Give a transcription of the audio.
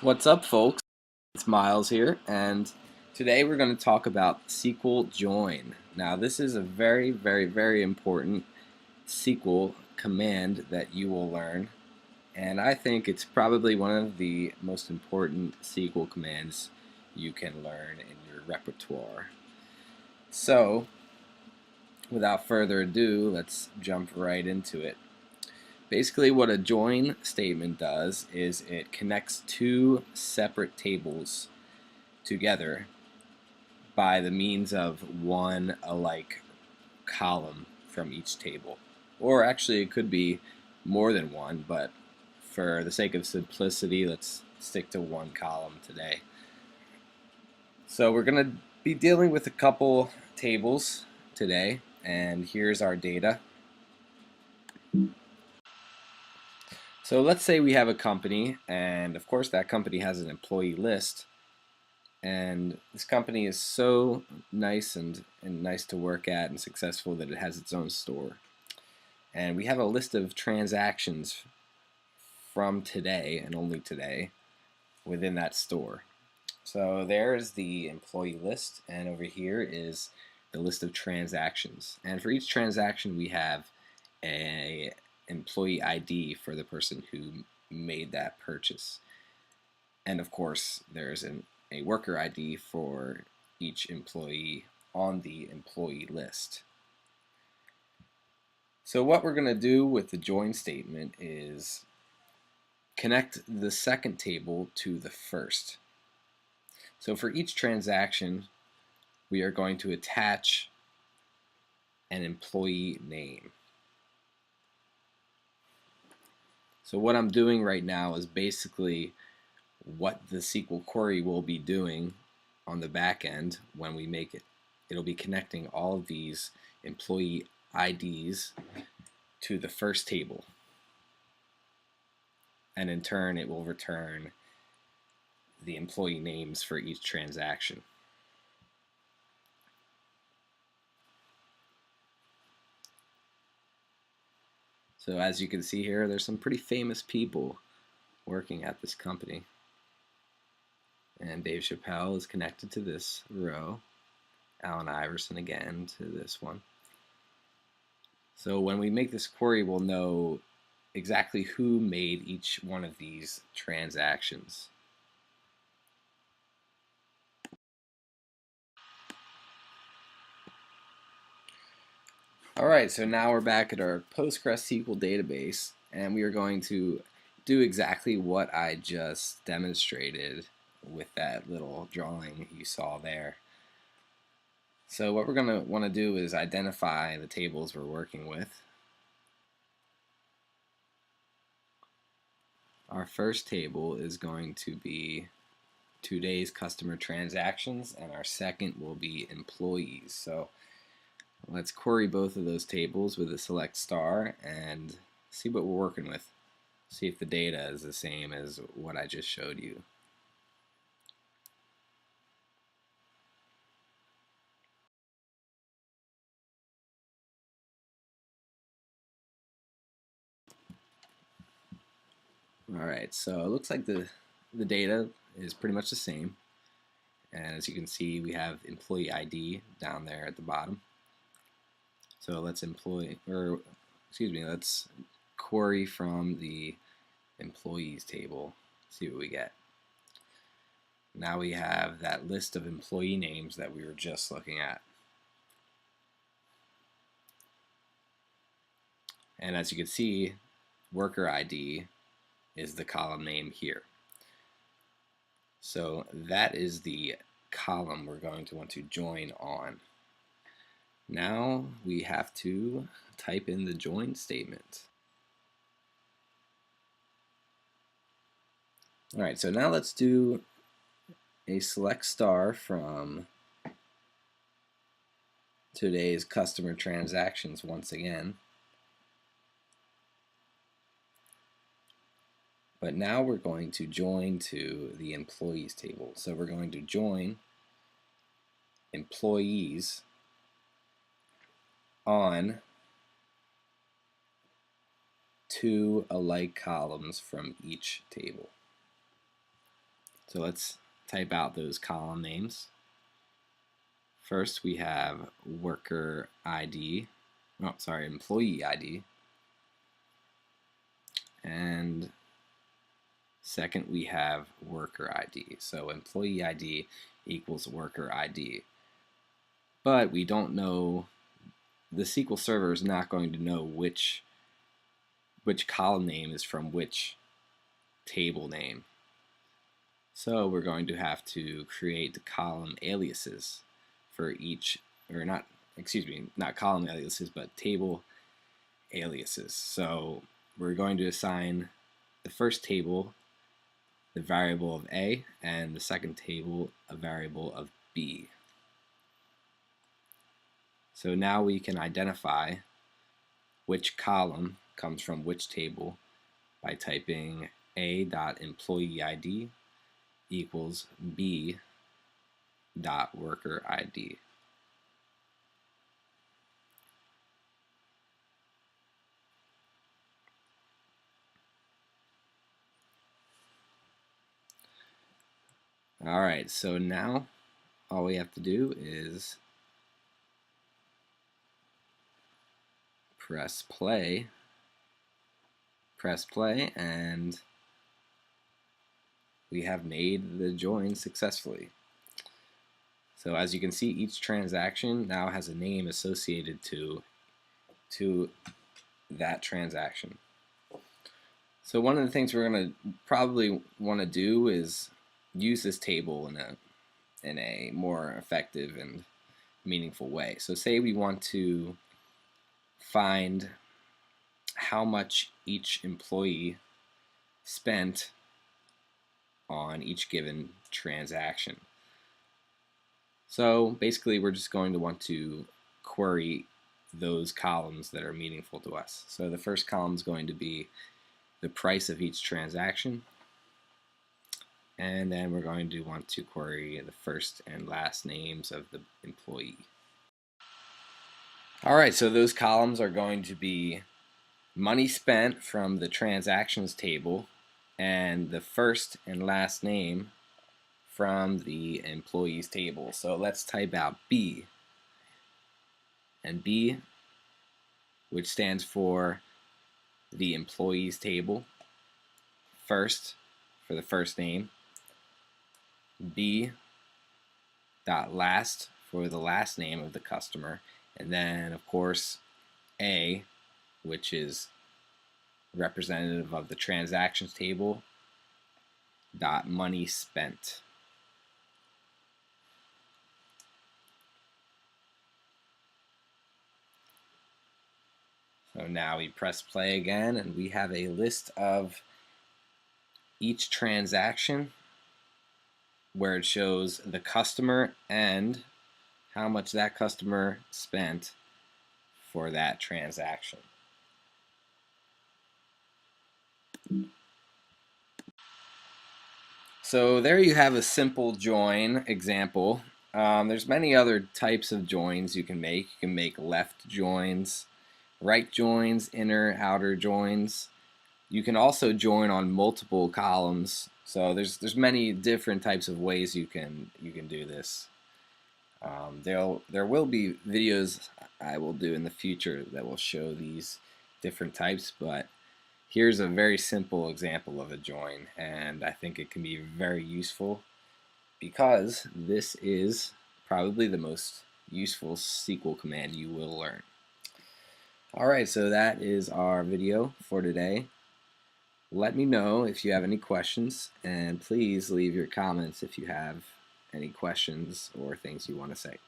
What's up, folks? It's Miles here, and today we're going to talk about SQL join. Now, this is a very, very, very important SQL command that you will learn, and I think it's probably one of the most important SQL commands you can learn in your repertoire. So, without further ado, let's jump right into it. Basically, what a join statement does is it connects two separate tables together by the means of one alike column from each table. Or actually, it could be more than one, but for the sake of simplicity, let's stick to one column today. So we're going to be dealing with a couple tables today, and here's our data. So let's say we have a company, and of course that company has an employee list, and this company is so nice and nice to work at and successful that it has its own store. And we have a list of transactions from today and only today within that store. So there's the employee list, and over here is the list of transactions. And for each transaction we have a employee ID for the person who made that purchase. And of course, there's a worker ID for each employee on the employee list. So what we're going to do with the join statement is connect the second table to the first. So for each transaction, we are going to attach an employee name. So what I'm doing right now is basically what the SQL query will be doing on the back end when we make it. It'll be connecting all of these employee IDs to the first table, and in turn it will return the employee names for each transaction. So as you can see here, there's some pretty famous people working at this company. And Dave Chappelle is connected to this row. Allen Iverson again to this one. So when we make this query, we'll know exactly who made each one of these transactions. Alright, so now we're back at our PostgreSQL database, and we are going to do exactly what I just demonstrated with that little drawing you saw there. So what we're going to want to do is identify the tables we're working with. Our first table is going to be today's customer transactions, and our second will be employees. So let's query both of those tables with a select star and see what we're working with. See if the data is the same as what I just showed you. Alright, so it looks like the data is pretty much the same. And as you can see, we have employee ID down there at the bottom. So let's let's query from the employees table, see what we get. Now we have that list of employee names that we were just looking at. And as you can see, worker ID is the column name here. So that is the column we're going to want to join on. Now we have to type in the join statement. Alright, so now let's do a select star from today's customer transactions once again. But now we're going to join to the employees table. So we're going to join employees on two alike columns from each table. So let's type out those column names. First we have worker ID, employee ID, and second we have worker ID. So employee ID equals worker ID. But we don't know, the SQL Server is not going to know which column name is from which table name. So we're going to have to create the column aliases for each, or not, excuse me, not column aliases, but table aliases. So we're going to assign the first table the variable of A and the second table a variable of B. So now we can identify which column comes from which table by typing a.employeeID equals b.workerid. Alright, so now all we have to do is press play, and we have made the join successfully. So as you can see, each transaction now has a name associated to that transaction. So one of the things we're going to probably want to do is use this table in a more effective and meaningful way. So say we want to find how much each employee spent on each given transaction. So basically we're just going to want to query those columns that are meaningful to us. So the first column is going to be the price of each transaction, and then we're going to want to query the first and last names of the employee. Alright, so those columns are going to be money spent from the transactions table and the first and last name from the employees table. So let's type out B, and B, which stands for the employees table, first for the first name, B dot last for the last name of the customer, and then of course A, which is representative of the transactions table, dot money spent. So now we press play again, and we have a list of each transaction where it shows the customer and how much that customer spent for that transaction. So there you have a simple join example. There's many other types of joins you can make. You can make left joins, right joins, inner, outer joins. You can also join on multiple columns. So there's many different types of ways you can do this. There will be videos I will do in the future that will show these different types, but here's a very simple example of a join, and I think it can be very useful because this is probably the most useful SQL command you will learn. Alright, so that is our video for today. Let me know if you have any questions, and please leave your comments if you have any questions or things you want to say.